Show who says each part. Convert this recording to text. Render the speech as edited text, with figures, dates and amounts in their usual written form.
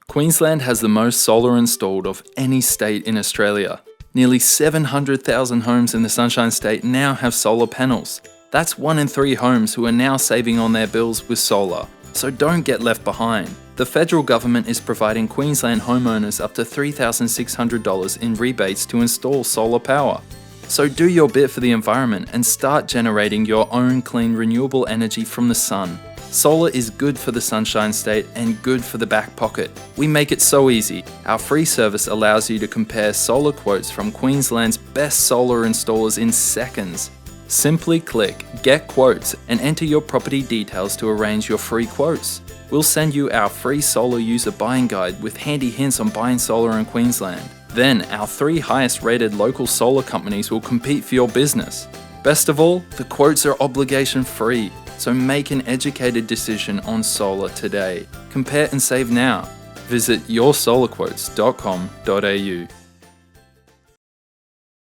Speaker 1: Queensland has the most solar installed of any state in Australia. Nearly 700,000 homes in the Sunshine State now have solar panels. That's 1 in 3 homes who are now saving on their bills with solar. So don't get left behind. The federal government is providing Queensland homeowners up to $3,600 in rebates to install solar power. So do your bit for the environment and start generating your own clean renewable energy from the sun. Solar is good for the Sunshine State and good for the back pocket. We make it so easy. Our free service allows you to compare solar quotes from Queensland's best solar installers in seconds. Simply click Get Quotes and enter your property details to arrange your free quotes. We'll send you our free solar user buying guide with handy hints on buying solar in Queensland. Then our 3 highest rated local solar companies will compete for your business. Best of all, the quotes are obligation free, so make an educated decision on solar today. Compare and save now. Visit yoursolarquotes.com.au.